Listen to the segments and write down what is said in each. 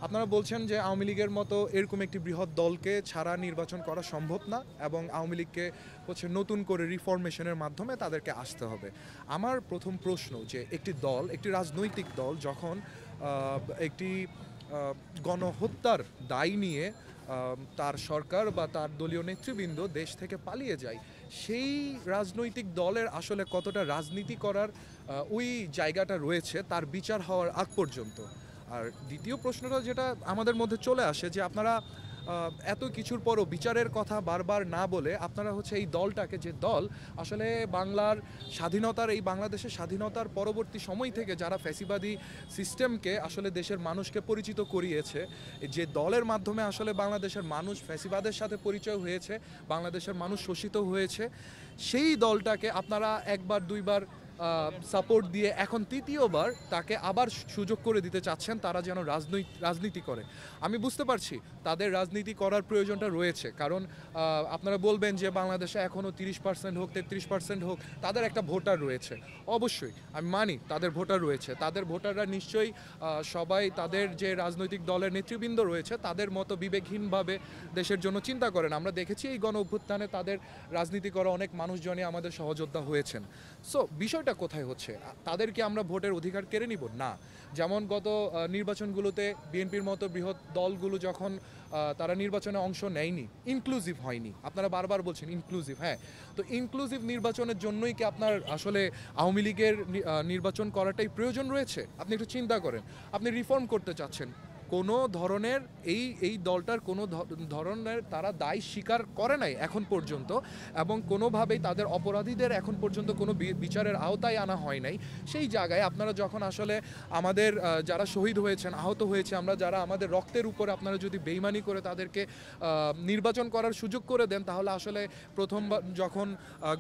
আপনারা বলছেন যে আওয়ামী লীগের মতো এরকম একটি বৃহৎ দলকে ছাড়া নির্বাচন করা সম্ভব না এবং আওয়ামী লীগকে নতুন করে রিফরমেশনের মাধ্যমে তাদেরকে আসতে হবে। আমার প্রথম প্রশ্ন যে একটি দল, একটি রাজনৈতিক দল যখন একটি গণহত্যার দায় নিয়ে তার সরকার বা তার দলীয় নেতৃবৃন্দ দেশ থেকে পালিয়ে যায়, সেই রাজনৈতিক দলের আসলে কতটা রাজনীতি করার ওই জায়গাটা রয়েছে তার বিচার হওয়ার আগ পর্যন্ত। আর দ্বিতীয় প্রশ্নটা যেটা আমাদের মধ্যে চলে আসে যে আপনারা এত কিছুর পরও বিচারের কথা বারবার না বলে আপনারা এই দলটাকে, যে দল আসলে বাংলার স্বাধীনতার, এই বাংলাদেশের স্বাধীনতার পরবর্তী সময় থেকে যারা ফ্যাসিবাদী সিস্টেমকে আসলে দেশের মানুষকে পরিচিত করিয়েছে, যে দলের মাধ্যমে আসলে বাংলাদেশের মানুষ ফ্যাসিবাদের সাথে পরিচয় হয়েছে, বাংলাদেশের মানুষ শোষিত হয়েছে, সেই দলটাকে আপনারা একবার দুইবার সাপোর্ট দিয়ে এখন তৃতীয়বার তাকে আবার সুযোগ করে দিতে চাচ্ছেন তারা যেন রাজনীতি করে। আমি বুঝতে পারছি তাদের রাজনীতি করার প্রয়োজনটা রয়েছে, কারণ আপনারা বলবেন যে বাংলাদেশে এখনও 30% হোক 33% হোক তাদের একটা ভোটার রয়েছে। অবশ্যই আমি মানি তাদের ভোটার রয়েছে, তাদের ভোটাররা নিশ্চয়ই সবাই তাদের যে রাজনৈতিক দলের নেতৃবৃন্দ রয়েছে তাদের মতো বিবেকহীনভাবে দেশের জন্য চিন্তা করেন। আমরা দেখেছি এই গণ অভ্যুত্থানে তাদের রাজনীতি করা অনেক মানুষজনই আমাদের সহযোদ্ধা হয়েছেন। সো বিষয়টা কোথায় হচ্ছে, তাদেরকে আমরা ভোটের অধিকার কেড়ে নিব না। যেমন গত নির্বাচনগুলোতে বিএনপির মতো বৃহৎ দলগুলো যখন তারা নির্বাচনে অংশ নেয়নি, ইনক্লুসিভ হয়নি, আপনারা বারবার বলছেন ইনক্লুসিভ, হ্যাঁ, তো ইনক্লুসিভ নির্বাচনের জন্যই কি আপনার আসলে আওয়ামী লীগের নির্বাচন করাটাই প্রয়োজন রয়েছে? আপনি একটু চিন্তা করেন, আপনি রিফর্ম করতে চাচ্ছেন, কোনো ধরনের এই দলটার কোনো ধরনের তারা দায় স্বীকার করে নাই এখন পর্যন্ত, এবং কোনোভাবেই তাদের অপরাধীদের এখন পর্যন্ত কোনো বিচারের আওতায় আনা হয় নাই। সেই জায়গায় আপনারা যখন আসলে আমাদের যারা শহীদ হয়েছেন, আহত হয়েছে, আমরা যারা আমাদের রক্তের উপরে আপনারা যদি বেইমানি করে তাদেরকে নির্বাচন করার সুযোগ করে দেন, তাহলে আসলে প্রথমবার যখন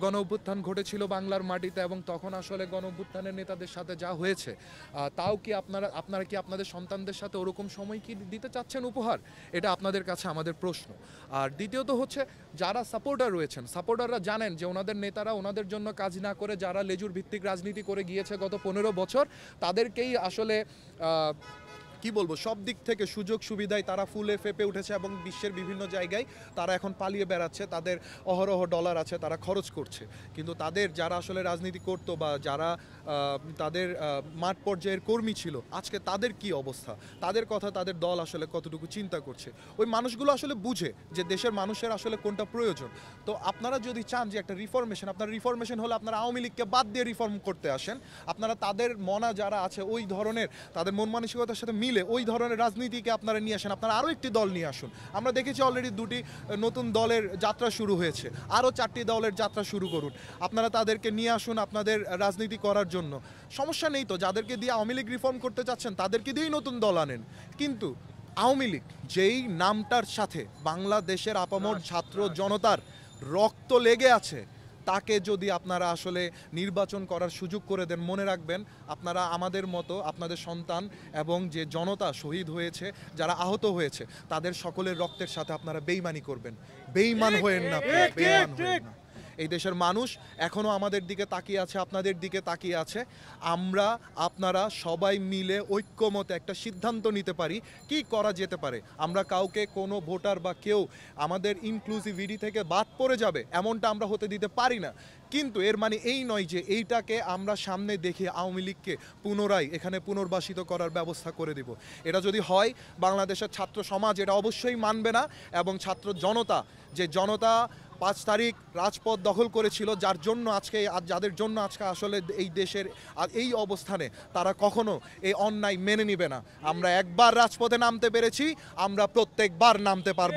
গণ অভ্যুত্থান ঘটেছিল বাংলার মাটিতে, এবং তখন আসলে গণ অভ্যুত্থানের নেতাদের সাথে যা হয়েছে, তাও কি আপনারা কি আপনাদের সন্তানদের সাথে ওরকম সময় কি দিতে চাচ্ছেন উপহার? এটা আপনাদের কাছে আমাদের প্রশ্ন। আর দ্বিতীয়ত যারা সাপোর্টার রয়েছেন, সাপোর্টাররা জানেন যে ওনাদের নেতারা ওনাদের জন্য কাজ না করে যারা লেজুর ভিত্তিক রাজনীতি করে গিয়েছে গত 15 বছর, তাদেরকেই আসলে কি বলবো, সব দিক থেকে সুযোগ সুবিধায় তারা ফুলে ফেপে উঠেছে এবং বিশ্বের বিভিন্ন জায়গায় তারা এখন পালিয়ে বেড়াচ্ছে, তাদের অহরহ ডলার আছে, তারা খরচ করছে। কিন্তু তাদের যারা আসলে রাজনীতি করতো বা যারা তাদের মাঠ পর্যায়ের কর্মী ছিল, আজকে তাদের কি অবস্থা, তাদের কথা তাদের দল আসলে কতটুকু চিন্তা করছে, ওই মানুষগুলো আসলে বুঝে যে দেশের মানুষের আসলে কোনটা প্রয়োজন। তো আপনারা যদি চান যে একটা রিফরমেশন, আপনার রিফরমেশন হলে আপনারা আওয়ামী লীগকে বাদ দিয়ে রিফর্ম করতে আসেন, আপনারা তাদের মনা যারা আছে ওই ধরনের, তাদের মন মানসিকতার সাথে ওই ধরনের রাজনীতিকে আপনারা নিয়ে আসেন, আপনারা আরও একটি দল নিয়ে আসুন। আমরা দেখেছি অলরেডি 2টি নতুন দলের যাত্রা শুরু হয়েছে, আরও 4টি দলের যাত্রা শুরু করুন, আপনারা তাদেরকে নিয়ে আসুন আপনাদের রাজনীতি করার জন্য। সমস্যা নেই তো, যাদেরকে দিয়ে আওয়ামী লীগ রিফর্ম করতে চাচ্ছেন তাদেরকে দিয়েই নতুন দল আনেন। কিন্তু আওয়ামী লীগ যেই নামটার সাথে বাংলাদেশের আপামর ছাত্র জনতার রক্ত লেগে আছে, তাকে যদি আপনারা আসলে নির্বাচন করার সুযোগ করে দেন, মনে রাখবেন আপনারা আমাদের মতো আপনাদের সন্তান এবং যে জনতা শহীদ হয়েছে, যারা আহত হয়েছে, তাদের সকলের রক্তের সাথে আপনারা বেইমানি করবেন। বেইমান হয়েন না, বেইমান হয়েন না। এই দেশের মানুষ এখনও আমাদের দিকে তাকিয়ে আছে, আপনাদের দিকে তাকিয়ে আছে। আমরা আপনারা সবাই মিলে ঐক্যমতে একটা সিদ্ধান্ত নিতে পারি কি করা যেতে পারে। আমরা কাউকে কোনো ভোটার বা কেউ আমাদের ইনক্লুসিভিটি থেকে বাদ পড়ে যাবে এমনটা আমরা হতে দিতে পারি না। কিন্তু এর মানে এই নয় যে এইটাকে আমরা সামনে দেখে আওয়ামী লীগকে পুনরায় এখানে পুনর্বাসিত করার ব্যবস্থা করে দিব। এটা যদি হয়, বাংলাদেশের ছাত্র সমাজ এটা অবশ্যই মানবে না, এবং ছাত্র জনতা, যে জনতা 5 তারিখ রাজপথ দখল করেছিল, যাদের জন্য আজকে আসলে এই দেশের এই অবস্থানে, তারা কখনো এই অন্যায় মেনে নিবে না। আমরা একবার রাজপথে নামতে পেরেছি, আমরা প্রত্যেকবার নামতে পারবো।